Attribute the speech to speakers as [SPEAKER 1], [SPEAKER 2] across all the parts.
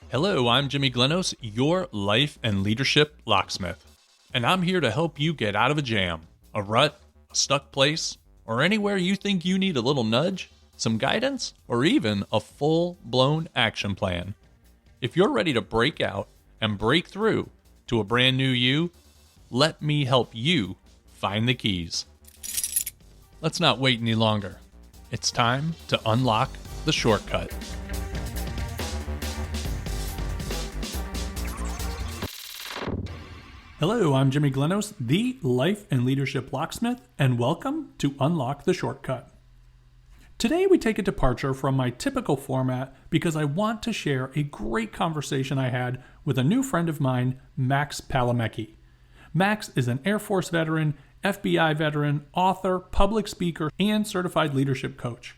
[SPEAKER 1] Hello, I'm Jimmy Glenos, your life and leadership locksmith, and I'm here to help you get out of a jam, a rut, a stuck place, or anywhere you think you need a little nudge, some guidance, or even a full-blown action plan. If you're ready to break out and break through to a brand new you, let me help you find the keys. Let's not wait any longer. It's time to unlock the shortcut. Hello, I'm Jimmy Glenos, the Life and Leadership Locksmith, and welcome to Unlock the Shortcut. Today we take a departure from my typical format because I want to share a great conversation I had with a new friend of mine, Max Palomeque. Max is an Air Force veteran, FBI veteran, author, public speaker, and certified leadership coach.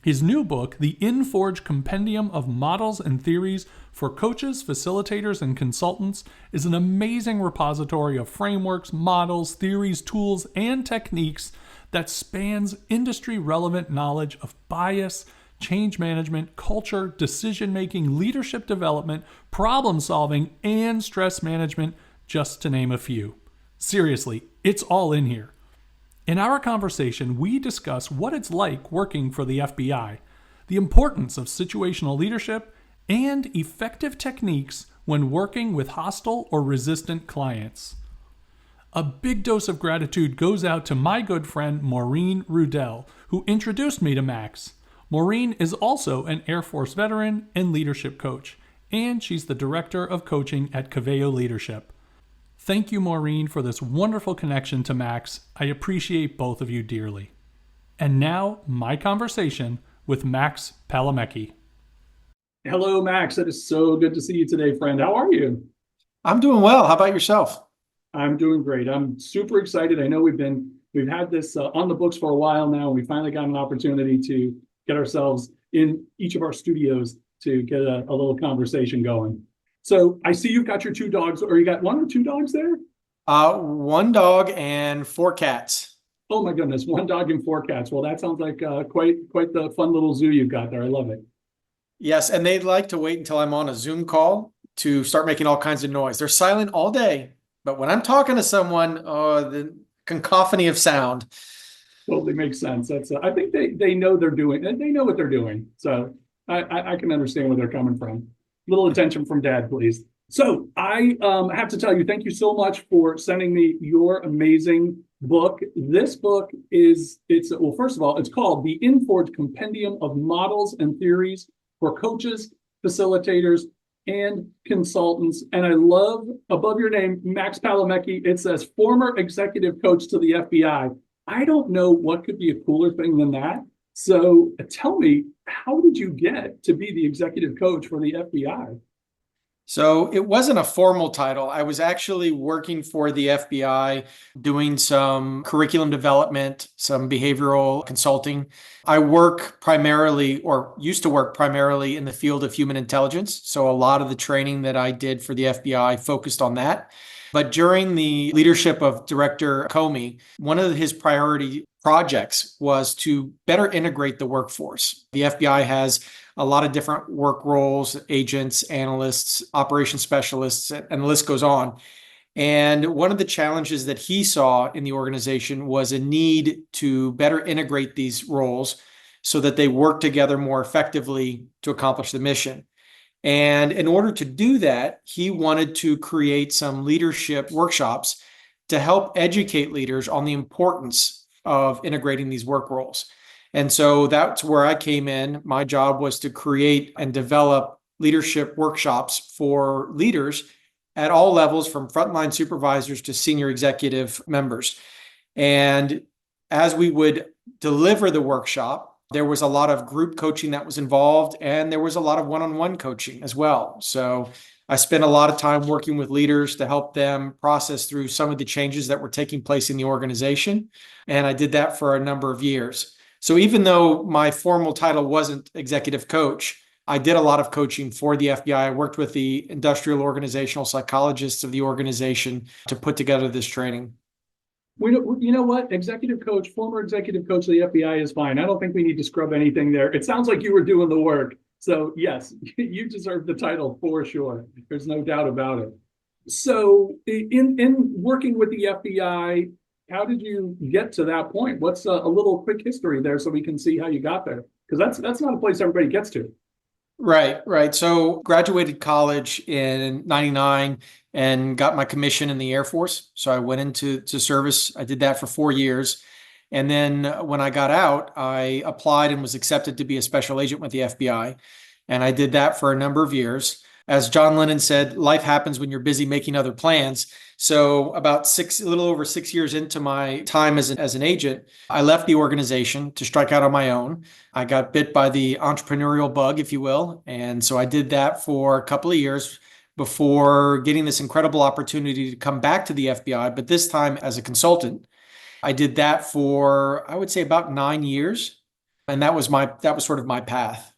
[SPEAKER 1] His new book, the Infourge Compendium of Models and Theories for Coaches, Facilitators, and Consultants, is an amazing repository of frameworks, models, theories, tools, and techniques that spans industry-relevant knowledge of bias, change management, culture, decision-making, leadership development, problem-solving, and stress management, just to name a few. Seriously, it's all in here. In our conversation, we discuss what it's like working for the FBI, the importance of situational leadership, and effective techniques when working with hostile or resistant clients. A big dose of gratitude goes out to my good friend Maureen Rudell, who introduced me to Max. Maureen is also an Air Force veteran and leadership coach, and she's the director of coaching at Caveo Leadership. Thank you, Maureen, for this wonderful connection to Max. I appreciate both of you dearly. And now, my conversation with Max Palomeque. Hello, Max. It is so good to see you today, friend. How are you?
[SPEAKER 2] I'm doing well. How about yourself?
[SPEAKER 1] I'm doing great. I'm super excited. I know we've had this on the books for a while now, and we finally got an opportunity to get ourselves in each of our studios to get a little conversation going. So I see you've got your two dogs, or you got one or two dogs there?
[SPEAKER 2] One dog and four cats.
[SPEAKER 1] Oh my goodness, one dog and four cats. Well, that sounds like quite the fun little zoo you've got there. I love it.
[SPEAKER 2] Yes, and they'd like to wait until I'm on a Zoom call to start making all kinds of noise. They're silent all day, but when I'm talking to someone, the cacophony of sound.
[SPEAKER 1] Totally makes sense. That's I think they know they know what they're doing. So I can understand where they're coming from. Little attention from Dad, please. So I have to tell you, thank you so much for sending me your amazing book. This book first of all, it's called the Infourge Compendium of Models and Theories for Coaches, Facilitators, and Consultants. And I love, above your name, Max Palomeque, it says former executive coach to the FBI. I don't know what could be a cooler thing than that. So tell me, how did you get to be the executive coach for the FBI?
[SPEAKER 2] So it wasn't a formal title. I was actually working for the FBI, doing some curriculum development, some behavioral consulting. I work primarily, or used to work primarily, in the field of human intelligence. So a lot of the training that I did for the FBI focused on that. But during the leadership of Director Comey, one of his priority projects was to better integrate the workforce. The FBI has a lot of different work roles, agents, analysts, operations specialists, and the list goes on. And one of the challenges that he saw in the organization was a need to better integrate these roles so that they work together more effectively to accomplish the mission. And in order to do that, he wanted to create some leadership workshops to help educate leaders on the importance of integrating these work roles. And so that's where I came in. My job was to create and develop leadership workshops for leaders at all levels, from frontline supervisors to senior executive members. And as we would deliver the workshop, there was a lot of group coaching that was involved, and there was a lot of one-on-one coaching as well. So I spent a lot of time working with leaders to help them process through some of the changes that were taking place in the organization. And I did that for a number of years. So even though my formal title wasn't executive coach, I did a lot of coaching for the FBI. I worked with the industrial organizational psychologists of the organization to put together this training.
[SPEAKER 1] You know what? Executive coach, former executive coach of the FBI is fine. I don't think we need to scrub anything there. It sounds like you were doing the work. So yes, you deserve the title for sure. There's no doubt about it. So in working with the FBI, how did you get to that point? What's a little quick history there so we can see how you got there? Because that's not a place everybody gets to.
[SPEAKER 2] Right, right. So graduated college in 99 and got my commission in the Air Force. So I went into service. I did that for 4 years. And then when I got out, I applied and was accepted to be a special agent with the FBI. And I did that for a number of years. As John Lennon said, life happens when you're busy making other plans. So about a little over 6 years into my time as an agent, I left the organization to strike out on my own. I got bit by the entrepreneurial bug, if you will. And so I did that for a couple of years before getting this incredible opportunity to come back to the FBI, but this time as a consultant. I did that for, I would say, about 9 years. And that was sort of my path.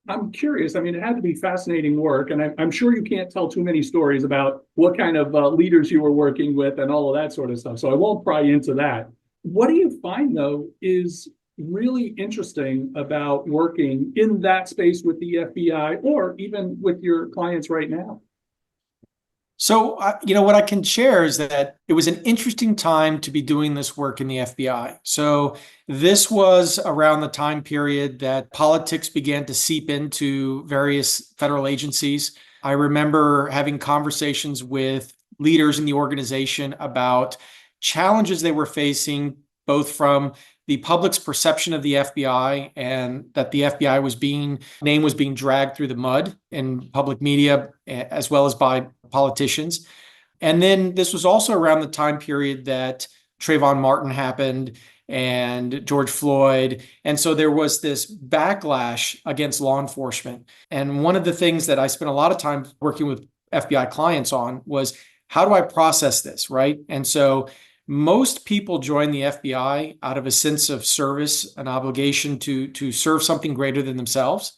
[SPEAKER 1] I'm curious. I mean, it had to be fascinating work, and I'm sure you can't tell too many stories about what kind of leaders you were working with and all of that sort of stuff. So I won't pry into that. What do you find, though, is really interesting about working in that space with the FBI or even with your clients right now?
[SPEAKER 2] So, what I can share is that it was an interesting time to be doing this work in the FBI. So, this was around the time period that politics began to seep into various federal agencies. I remember having conversations with leaders in the organization about challenges they were facing, both from the public's perception of the FBI and that the FBI name was being dragged through the mud in public media as well as by politicians. And then this was also around the time period that Trayvon Martin happened and George Floyd. And so there was this backlash against law enforcement. And one of the things that I spent a lot of time working with FBI clients on was, how do I process this, right? And so most people join the FBI out of a sense of service, an obligation to serve something greater than themselves.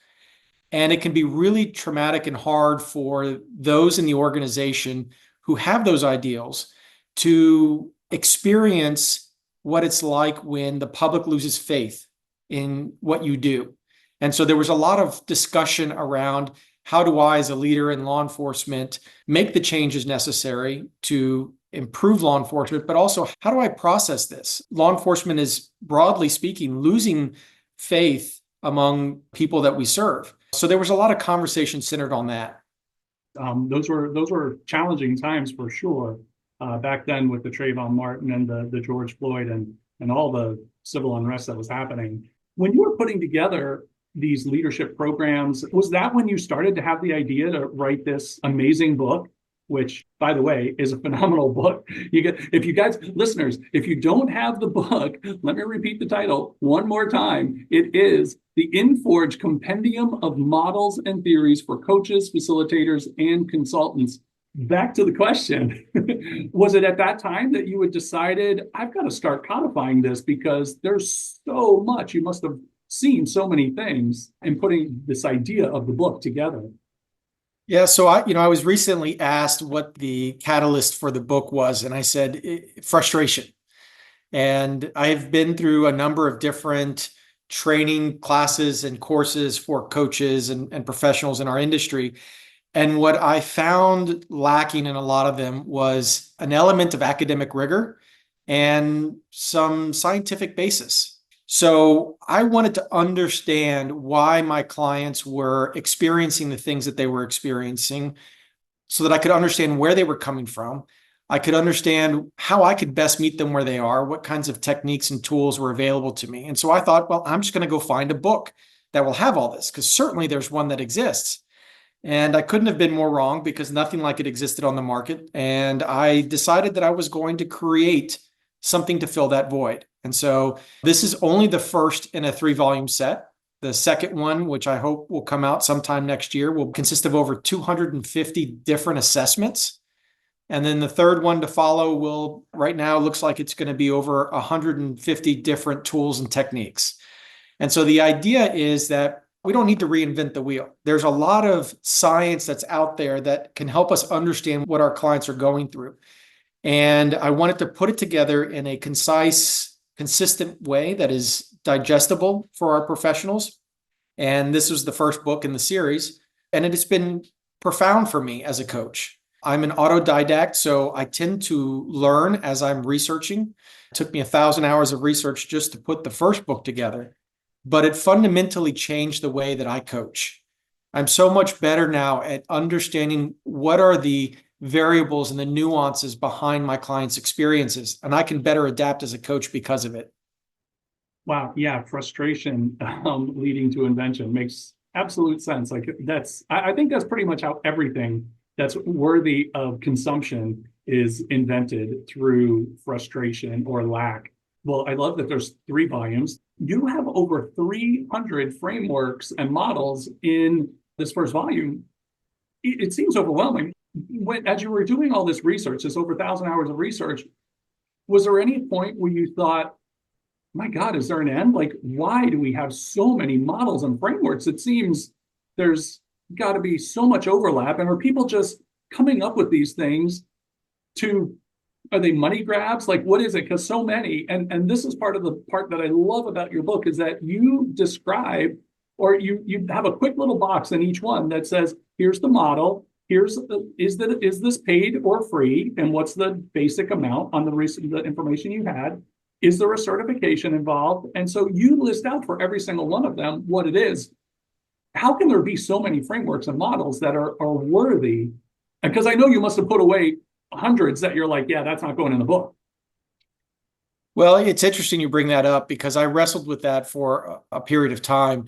[SPEAKER 2] And it can be really traumatic and hard for those in the organization who have those ideals to experience what it's like when the public loses faith in what you do. And so there was a lot of discussion around, how do I, as a leader in law enforcement, make the changes necessary to improve law enforcement, but also, how do I process this? Law enforcement is, broadly speaking, losing faith among people that we serve. So there was a lot of conversation centered on that.
[SPEAKER 1] Those were challenging times for sure. Back then with the Trayvon Martin and the George Floyd and all the civil unrest that was happening. When you were putting together these leadership programs, was that when you started to have the idea to write this amazing book, which, by the way, is a phenomenal book? If you guys, listeners, if you don't have the book, let me repeat the title one more time. It is the Infourge Compendium of Models and Theories for Coaches, Facilitators, and Consultants. Back to the question. Was it at that time that you had decided, I've got to start codifying this because there's so much, you must have seen so many things, and putting this idea of the book together?
[SPEAKER 2] Yeah, so I was recently asked what the catalyst for the book was, and I said frustration. And I've been through a number of different training classes and courses for coaches and professionals in our industry. And what I found lacking in a lot of them was an element of academic rigor and some scientific basis. So I wanted to understand why my clients were experiencing the things that they were experiencing so that I could understand where they were coming from. I could understand how I could best meet them where they are, what kinds of techniques and tools were available to me. And so I thought, well, I'm just going to go find a book that will have all this, because certainly there's one that exists. And I couldn't have been more wrong, because nothing like it existed on the market. And I decided that I was going to create something to fill that void. And so this is only the first in a 3-volume set. The second one, which I hope will come out sometime next year, will consist of over 250 different assessments. And then the third one to follow right now, looks like it's going to be over 150 different tools and techniques. And so the idea is that we don't need to reinvent the wheel. There's a lot of science that's out there that can help us understand what our clients are going through. And I wanted to put it together in a concise, consistent way that is digestible for our professionals. And this was the first book in the series. And it has been profound for me as a coach. I'm an autodidact, so I tend to learn as I'm researching. It took me 1,000 hours of research just to put the first book together, but it fundamentally changed the way that I coach. I'm so much better now at understanding what are the variables and the nuances behind my clients' experiences, and I can better adapt as a coach because of it.
[SPEAKER 1] Wow. Yeah. Frustration leading to invention makes absolute sense. Like I think that's pretty much how everything that's worthy of consumption is invented, through frustration or lack. Well, I love that there's 3 volumes. You have over 300 frameworks and models in this first volume. It seems overwhelming. As you were doing all this research, this over 1,000 hours of research, was there any point where you thought, my God, is there an end? Like, why do we have so many models and frameworks? It seems there's got to be so much overlap. And are people just coming up with these things are they money grabs? Like, what is it? Because so many, and this is part of the part that I love about your book, is that you describe, or you have a quick little box in each one that says, here's the model, is this paid or free, and what's the basic amount on the information you had? Is there a certification involved? And so you list out for every single one of them what it is. How can there be so many frameworks and models that are worthy? Because I know you must have put away hundreds that you're like, yeah, that's not going in the book.
[SPEAKER 2] Well, it's interesting you bring that up, because I wrestled with that for a period of time.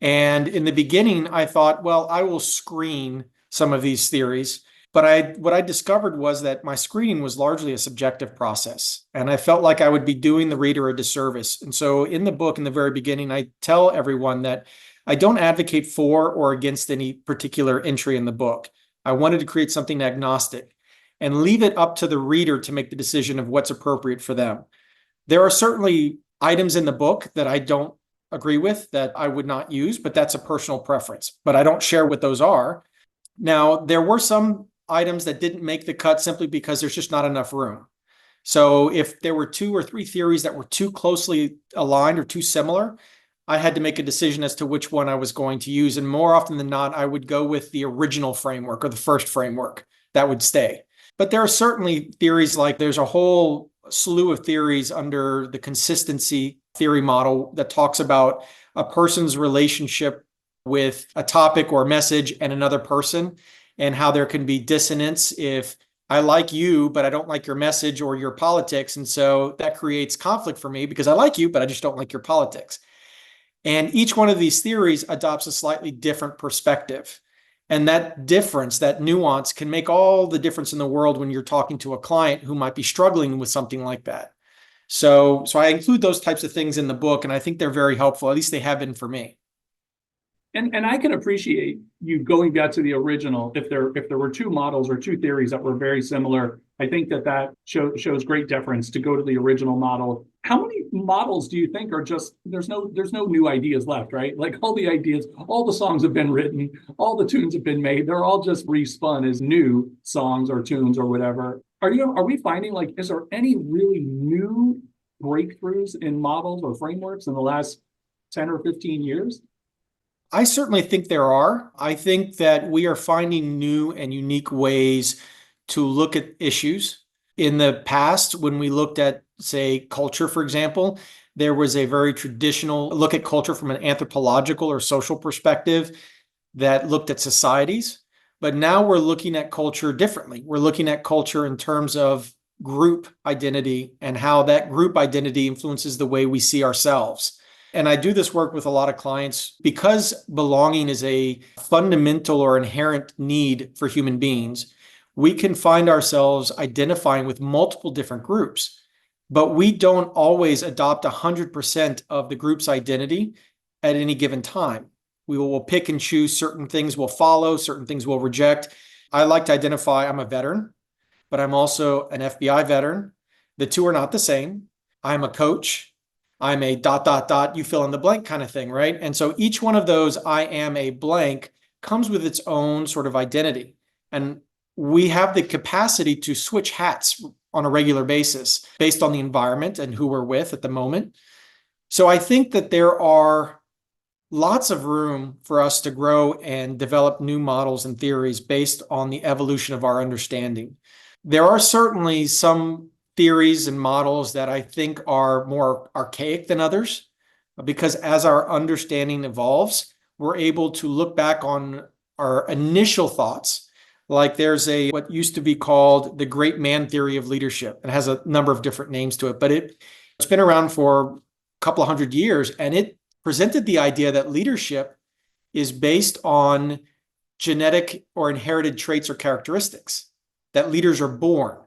[SPEAKER 2] And in the beginning, I thought, well, I will screen some of these theories. But what I discovered was that my screening was largely a subjective process, and I felt like I would be doing the reader a disservice. And so in the book, in the very beginning, I tell everyone that I don't advocate for or against any particular entry in the book. I wanted to create something agnostic and leave it up to the reader to make the decision of what's appropriate for them. There are certainly items in the book that I don't agree with, that I would not use, but that's a personal preference. But I don't share what those are. Now, there were some items that didn't make the cut simply because there's just not enough room. So if there were 2 or 3 theories that were too closely aligned or too similar, I had to make a decision as to which one I was going to use. And more often than not, I would go with the original framework or the first framework that would stay. But there are certainly theories, like there's a whole slew of theories under the consistency theory model that talks about a person's relationship with a topic or message and another person, and how there can be dissonance if I like you, but I don't like your message or your politics. And so that creates conflict for me because I like you, but I just don't like your politics. And each one of these theories adopts a slightly different perspective. And that difference, that nuance, can make all the difference in the world when you're talking to a client who might be struggling with something like that. So I include those types of things in the book, and I think they're very helpful. At least they have been for me.
[SPEAKER 1] And I can appreciate you going back to the original. If there were 2 models or 2 theories that were very similar, I think that shows great deference to go to the original model. How many models do you think are just, there's no new ideas left, right? Like, all the ideas, all the songs have been written, all the tunes have been made. They're all just respun as new songs or tunes or whatever. Are we finding, like, is there any really new breakthroughs in models or frameworks in the last 10 or 15 years?
[SPEAKER 2] I certainly think there are. I think that we are finding new and unique ways to look at issues. In the past, when we looked at, say, culture, for example, there was a very traditional look at culture from an anthropological or social perspective that looked at societies. But now we're looking at culture differently. We're looking at culture in terms of group identity and how that group identity influences the way we see ourselves. And I do this work with a lot of clients because belonging is a fundamental or inherent need for human beings. We can find ourselves identifying with multiple different groups, but we don't always adopt 100% of the group's identity at any given time. We will pick and choose. Certain things we'll follow, certain things we'll reject. I like to identify I'm a veteran, but I'm also an FBI veteran. The two are not the same. I'm a coach. I'm a ... you fill in the blank kind of thing, right? And so each one of those I am a blank comes with its own sort of identity. And we have the capacity to switch hats on a regular basis based on the environment and who we're with at the moment. So I think that there are lots of room for us to grow and develop new models and theories based on the evolution of our understanding. There are certainly some theories and models that I think are more archaic than others, because as our understanding evolves, we're able to look back on our initial thoughts. Like there's what used to be called the great man theory of leadership. It has a number of different names to it, but it's been around for a couple of hundred years, and it presented the idea that leadership is based on genetic or inherited traits or characteristics, that leaders are born.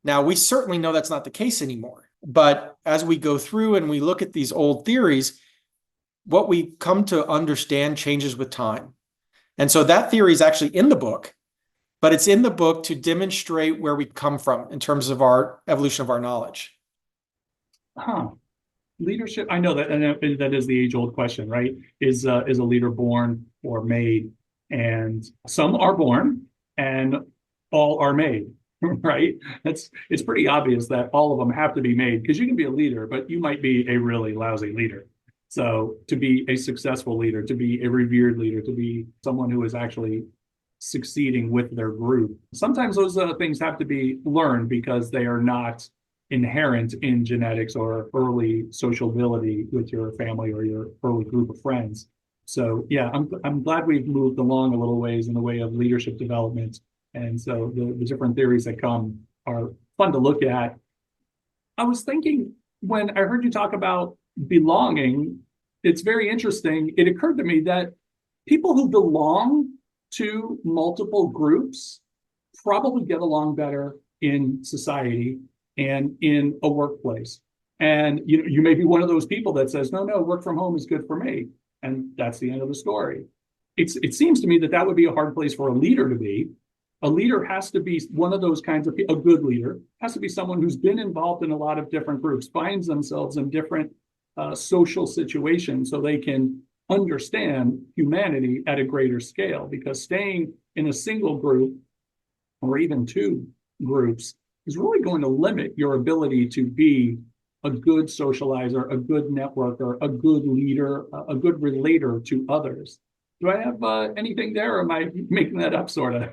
[SPEAKER 2] Now, we certainly know that's not the case anymore. But as we go through and we look at these old theories, what we come to understand changes with time. And so that theory is actually in the book, but it's in the book to demonstrate where we come from in terms of our evolution of our knowledge.
[SPEAKER 1] Leadership, I know that, and that is the age-old question, right? Is a leader born or made? And some are born, and all are made, right? It's pretty obvious that all of them have to be made, because you can be a leader, but you might be a really lousy leader. So to be a successful leader, to be a revered leader, to be someone who is actually succeeding with their group, sometimes those things have to be learned because they are not inherent in genetics or early sociability with your family or your early group of friends. So yeah, I'm glad we've moved along a little ways in the way of leadership development. And so the different theories that come are fun to look at. I was thinking, when I heard you talk about belonging, it's very interesting. It occurred to me that people who belong to multiple groups probably get along better in society and in a workplace. And you may be one of those people that says, no, work from home is good for me. And that's the end of the story. It seems to me that would be a hard place for a leader to be. A leader has to be one of those kinds of people. A good leader has to be someone who's been involved in a lot of different groups, finds themselves in different social situations so they can understand humanity at a greater scale. Because staying in a single group or even two groups is really going to limit your ability to be a good socializer, a good networker, a good leader, a good relator to others. Do I have anything there, or am I making that up, sort of?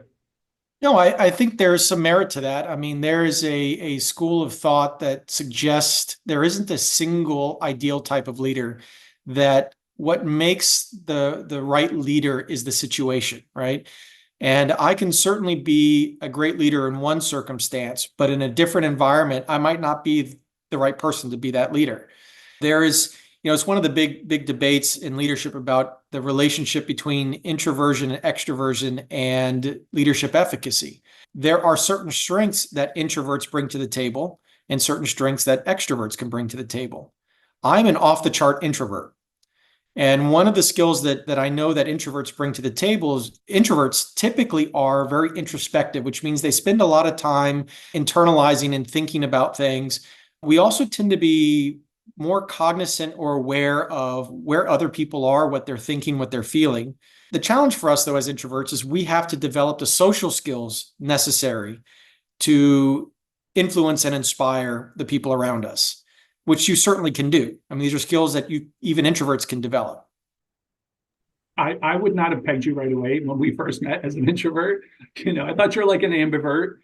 [SPEAKER 2] No, I think there's some merit to that. I mean, there is a school of thought that suggests there isn't a single ideal type of leader, that what makes the right leader is the situation, right? And I can certainly be a great leader in one circumstance, but in a different environment, I might not be the right person to be that leader. There is, it's one of the big debates in leadership about the relationship between introversion and extroversion and leadership efficacy. There are certain strengths that introverts bring to the table and certain strengths that extroverts can bring to the table. I'm an off-the-chart introvert. And one of the skills that I know that introverts bring to the table is introverts typically are very introspective, which means they spend a lot of time internalizing and thinking about things. We also tend to be more cognizant or aware of where other people are, what they're thinking, what they're feeling. The challenge for us, though, as introverts, is we have to develop the social skills necessary to influence and inspire the people around us, which you certainly can do. I mean, these are skills that even introverts can develop.
[SPEAKER 1] I would not have pegged you right away when we first met as an introvert. I thought you're like an ambivert.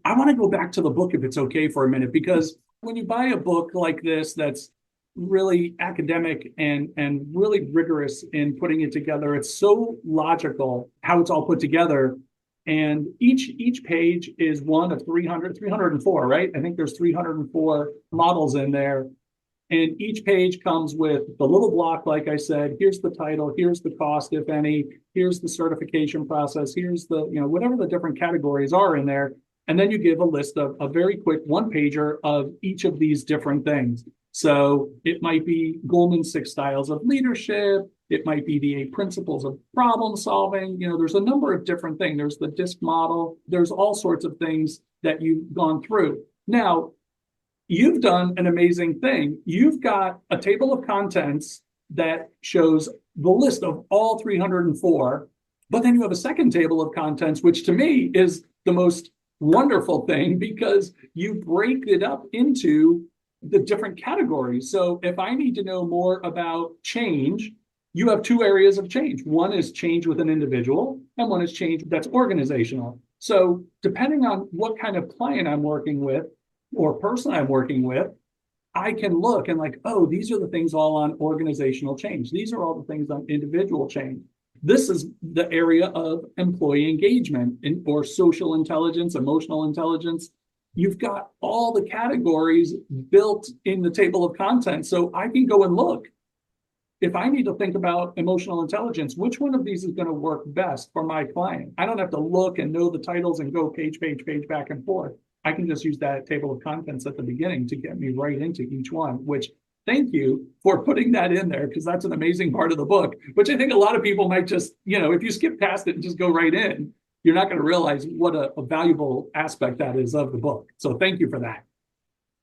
[SPEAKER 1] I want to go back to the book, if it's okay, for a minute, because when you buy a book like this that's really academic and really rigorous in putting it together, it's so logical how it's all put together. And each page is one of 304, right? I think there's 304 models in there. And each page comes with the little block, like I said, here's the title, here's the cost, if any, here's the certification process, here's the, whatever the different categories are in there. And then you give a list of a very quick one-pager of each of these different things. So it might be Goleman's 6 styles of leadership. It might be the 8 principles of problem solving. There's a number of different things. There's the DISC model. There's all sorts of things that you've gone through. Now, you've done an amazing thing. You've got a table of contents that shows the list of all 304, but then you have a second table of contents, which to me is the most wonderful thing because you break it up into the different categories. So if I need to know more about change, you have two areas of change. One is change with an individual, and one is change that's organizational. So depending on what kind of client I'm working with or person I'm working with, I can look and like, oh, these are the things all on organizational change. These are all the things on individual change. This is the area of employee engagement or social intelligence, emotional intelligence. You've got all the categories built in the table of contents. So I can go and look. If I need to think about emotional intelligence, which one of these is going to work best for my client? I don't have to look and know the titles and go page, back and forth. I can just use that table of contents at the beginning to get me right into each one, which thank you for putting that in there because that's an amazing part of the book, which I think a lot of people might just, if you skip past it and just go right in, you're not going to realize what a valuable aspect that is of the book. So thank you for that.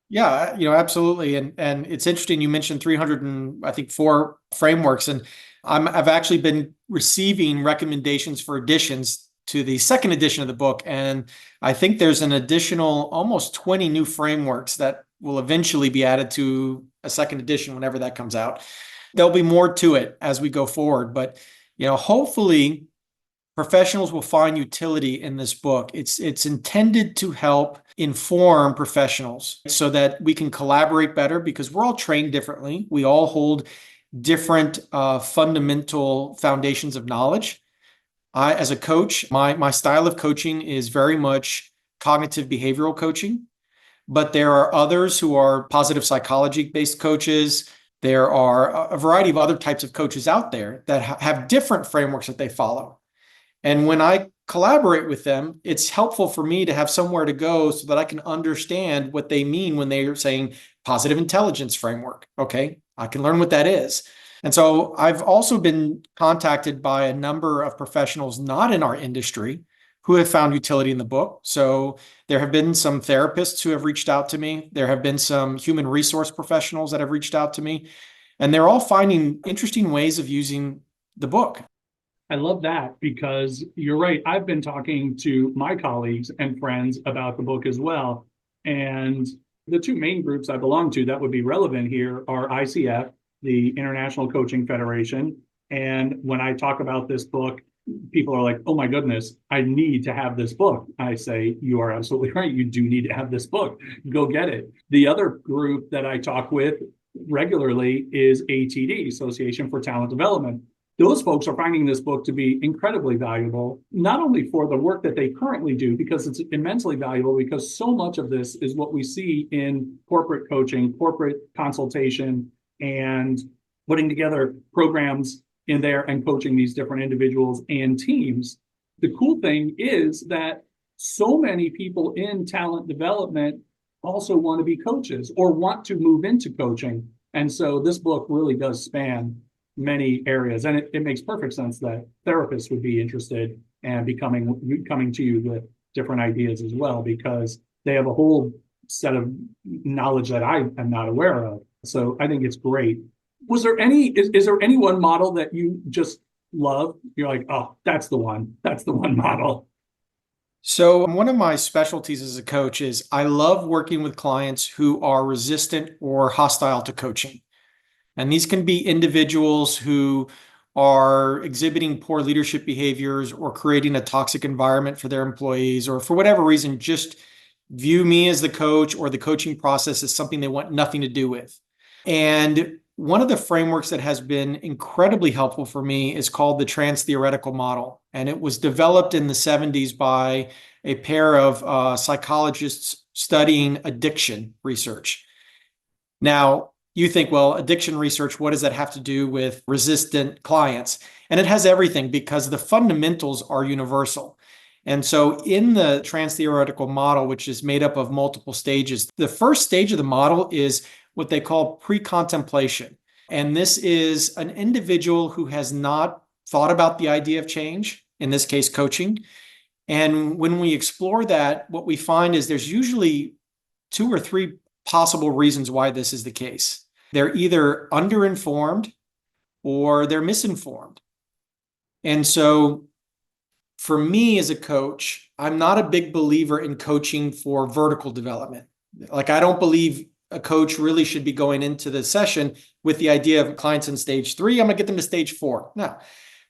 [SPEAKER 2] Yeah, absolutely. And it's interesting. You mentioned 300 and I think 4 frameworks, and I've actually been receiving recommendations for additions to the second edition of the book. And I think there's an additional almost 20 new frameworks that will eventually be added to a second edition whenever that comes out. There'll be more to it as we go forward, but hopefully professionals will find utility in this book. It's intended to help inform professionals so that we can collaborate better because we're all trained differently. We all hold different fundamental foundations of knowledge. As a coach, my style of coaching is very much cognitive behavioral coaching, but there are others who are positive psychology-based coaches. There are a variety of other types of coaches out there that have different frameworks that they follow. And when I collaborate with them, it's helpful for me to have somewhere to go so that I can understand what they mean when they're saying positive intelligence framework. Okay, I can learn what that is. And so I've also been contacted by a number of professionals not in our industry who have found utility in the book. So there have been some therapists who have reached out to me. There have been some human resource professionals that have reached out to me, and they're all finding interesting ways of using the book.
[SPEAKER 1] I love that because you're right. I've been talking to my colleagues and friends about the book as well. And the two main groups I belong to that would be relevant here are ICF, the International Coaching Federation. And when I talk about this book, people are like, oh my goodness, I need to have this book. I say, you are absolutely right. You do need to have this book. Go get it. The other group that I talk with regularly is ATD, Association for Talent Development. Those folks are finding this book to be incredibly valuable, not only for the work that they currently do, because it's immensely valuable, because so much of this is what we see in corporate coaching, corporate consultation, and putting together programs in there and coaching these different individuals and teams. The cool thing is that so many people in talent development also want to be coaches or want to move into coaching. And so this book really does span many areas. And it makes perfect sense that therapists would be interested and coming to you with different ideas as well, because they have a whole set of knowledge that I am not aware of. So I think it's great. Is there any one model that you just love? You're like, oh, that's the one model.
[SPEAKER 2] So one of my specialties as a coach is I love working with clients who are resistant or hostile to coaching. And these can be individuals who are exhibiting poor leadership behaviors or creating a toxic environment for their employees, or for whatever reason, just view me as the coach or the coaching process as something they want nothing to do with. And one of the frameworks that has been incredibly helpful for me is called the trans-theoretical model. And it was developed in the 70s by a pair of psychologists studying addiction research. Now, you think, well, addiction research, what does that have to do with resistant clients? And it has everything, because the fundamentals are universal. And so in the trans-theoretical model, which is made up of multiple stages, the first stage of the model is what they call pre-contemplation. And this is an individual who has not thought about the idea of change, in this case, coaching. And when we explore that, what we find is there's usually 2 or 3 possible reasons why this is the case. They're either underinformed or they're misinformed. And so for me as a coach, I'm not a big believer in coaching for vertical development. Like, I don't believe a coach really should be going into the session with the idea of clients in stage 3, I'm going to get them to stage 4. No.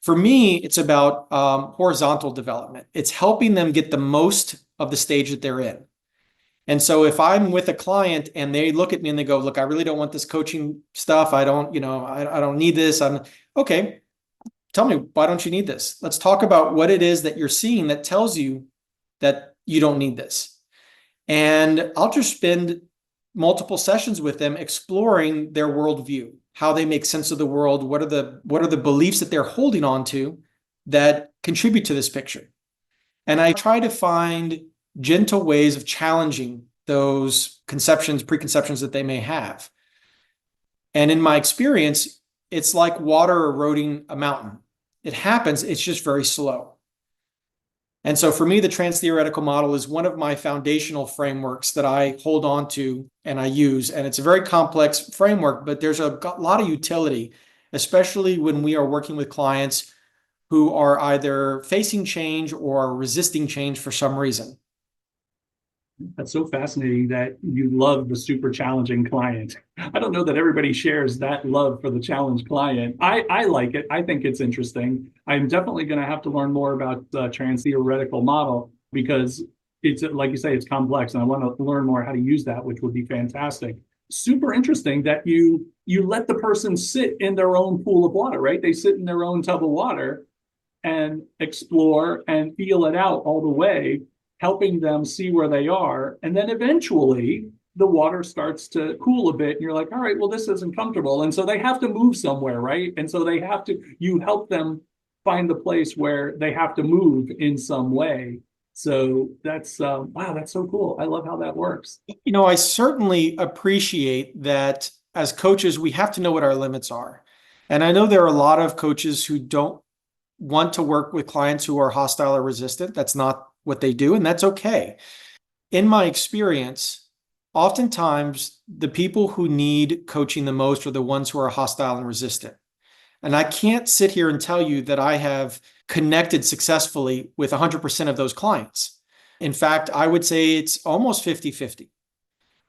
[SPEAKER 2] For me, it's about horizontal development. It's helping them get the most of the stage that they're in. And so if I'm with a client and they look at me and they go, look, I really don't want this coaching stuff. I don't, I don't need this. I'm okay. Tell me, why don't you need this? Let's talk about what it is that you're seeing that tells you that you don't need this. And I'll just spend multiple sessions with them exploring their worldview, how they make sense of the world, what are the beliefs that they're holding on to that contribute to this picture. And I try to find gentle ways of challenging those preconceptions that they may have. And in my experience, it's like water eroding a mountain. It happens, it's just very slow. And so for me, the trans-theoretical model is one of my foundational frameworks that I hold on to and I use. And it's a very complex framework, but there's a lot of utility, especially when we are working with clients who are either facing change or resisting change for some reason.
[SPEAKER 1] That's so fascinating that you love the super challenging client. I don't know that everybody shares that love for the challenged client. I like it. I think it's interesting. I'm definitely going to have to learn more about the trans-theoretical model because it's, like you say, it's complex, and I want to learn more how to use that, which would be fantastic. Super interesting that you let the person sit in their own pool of water, right? They sit in their own tub of water and explore and feel it out all the way, helping them see where they are. And then eventually the water starts to cool a bit and you're like, all right, well, this isn't comfortable. And so they have to move somewhere, right? And so you help them find the place where they have to move in some way. So that's, wow, that's so cool. I love how that works.
[SPEAKER 2] I certainly appreciate that as coaches, we have to know what our limits are. And I know there are a lot of coaches who don't want to work with clients who are hostile or resistant. That's not what they do, and that's okay. In my experience, oftentimes the people who need coaching the most are the ones who are hostile and resistant. And I can't sit here and tell you that I have connected successfully with 100% of those clients. In fact, I would say it's almost 50-50.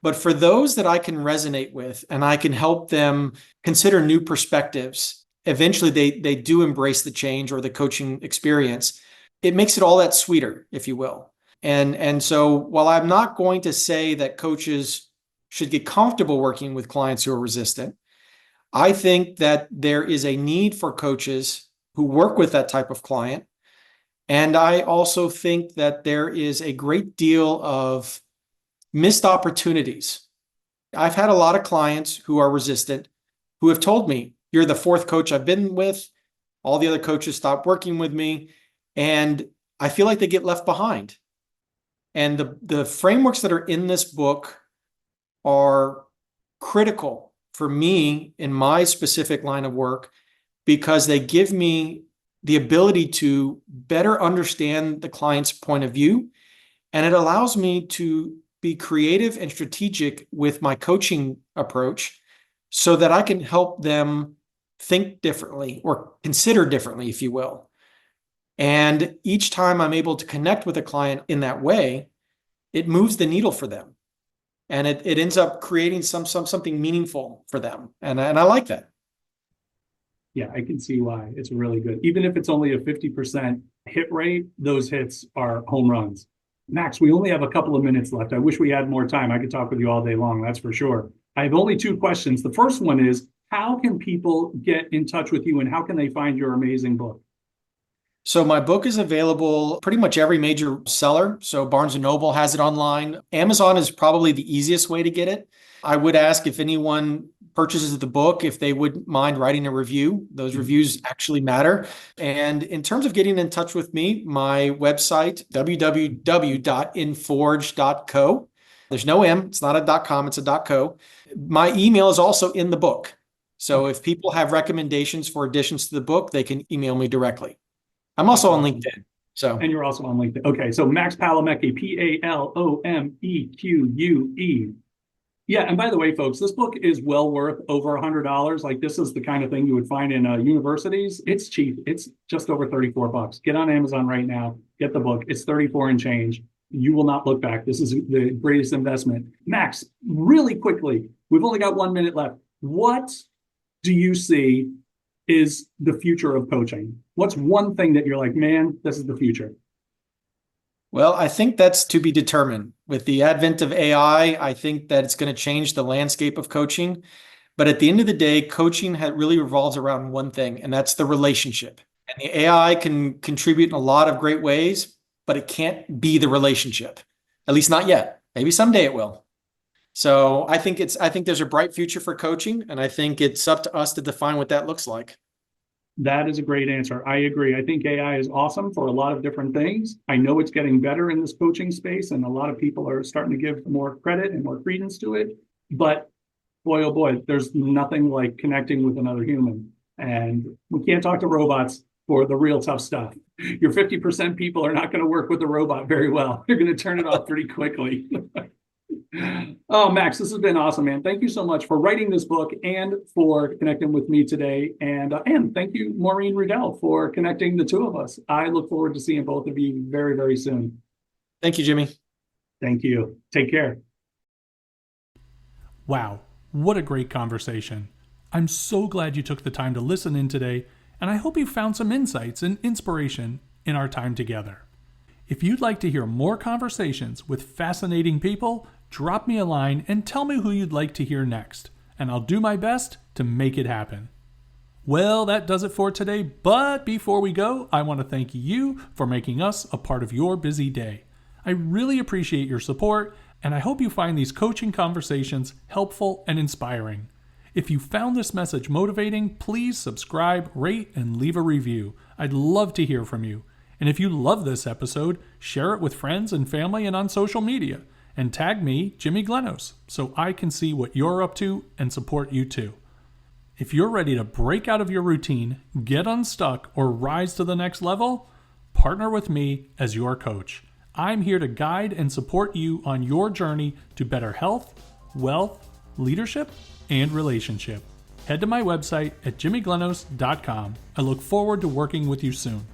[SPEAKER 2] But for those that I can resonate with and I can help them consider new perspectives, eventually they do embrace the change or the coaching experience. It makes it all that sweeter, if you will. And so while I'm not going to say that coaches should get comfortable working with clients who are resistant, I think that there is a need for coaches who work with that type of client. And I also think that there is a great deal of missed opportunities. I've had a lot of clients who are resistant who have told me, you're the 4th coach I've been with. All the other coaches stopped working with me. And I feel like they get left behind. And the frameworks that are in this book are critical for me in my specific line of work because they give me the ability to better understand the client's point of view. And it allows me to be creative and strategic with my coaching approach so that I can help them think differently or consider differently, if you will. And each time I'm able to connect with a client in that way, it moves the needle for them. And it ends up creating something meaningful for them. And I like that.
[SPEAKER 1] Yeah, I can see why. It's really good. Even if it's only a 50% hit rate, those hits are home runs. Max, we only have a couple of minutes left. I wish we had more time. I could talk with you all day long, that's for sure. I have only 2 questions. The first one is, how can people get in touch with you and how can they find your amazing book?
[SPEAKER 2] So my book is available pretty much every major seller. So Barnes & Noble has it online. Amazon is probably the easiest way to get it. I would ask if anyone purchases the book, if they wouldn't mind writing a review. Those reviews actually matter. And in terms of getting in touch with me, my website, www.infourge.co. There's no M, it's not a .com, it's a .co. My email is also in the book. So if people have recommendations for additions to the book, they can email me directly. I'm also on LinkedIn.
[SPEAKER 1] And you're also on LinkedIn. Okay, so Max Palomeque, Palomeque. Yeah, and by the way, folks, this book is well worth over $100. Like this is the kind of thing you would find in universities. It's cheap. It's just over $34. Get on Amazon right now. Get the book. It's 34 and change. You will not look back. This is the greatest investment. Max, really quickly, we've only got 1 minute left. What do you see is the future of coaching? What's one thing that you're like, man, this is the future?
[SPEAKER 2] Well, I think that's to be determined. With the advent of AI, I think that it's going to change the landscape of coaching. But at the end of the day, coaching really revolves around one thing, and that's the relationship. And the AI can contribute in a lot of great ways, but it can't be the relationship, at least not yet. Maybe someday it will. So I think there's a bright future for coaching, and I think it's up to us to define what that looks like.
[SPEAKER 1] That is a great answer. I agree. I think AI is awesome for a lot of different things. I know it's getting better in this coaching space, and a lot of people are starting to give more credit and more credence to it. But boy, oh boy, there's nothing like connecting with another human. And we can't talk to robots for the real tough stuff. Your 50% people are not going to work with the robot very well. They're going to turn it off pretty quickly. Oh, Max, this has been awesome, man. Thank you so much for writing this book and for connecting with me today. And thank you, Maureen Riddell, for connecting the two of us. I look forward to seeing both of you very, very soon.
[SPEAKER 2] Thank you, Jimmy.
[SPEAKER 1] Thank you. Take care. Wow, what a great conversation. I'm so glad you took the time to listen in today, and I hope you found some insights and inspiration in our time together. If you'd like to hear more conversations with fascinating people, drop me a line and tell me who you'd like to hear next, and I'll do my best to make it happen. Well, that does it for today, but before we go, I want to thank you for making us a part of your busy day. I really appreciate your support, and I hope you find these coaching conversations helpful and inspiring. If you found this message motivating, please subscribe, rate, and leave a review. I'd love to hear from you. And if you love this episode, share it with friends and family and on social media. And tag me, Jimmy Glenos, so I can see what you're up to and support you too. If you're ready to break out of your routine, get unstuck, or rise to the next level, partner with me as your coach. I'm here to guide and support you on your journey to better health, wealth, leadership, and relationship. Head to my website at jimmyglenos.com. I look forward to working with you soon.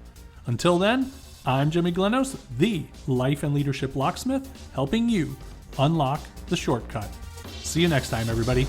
[SPEAKER 1] Until then, I'm Jimmy Glenos, the Life and Leadership Locksmith, helping you unlock the shortcut. See you next time, everybody.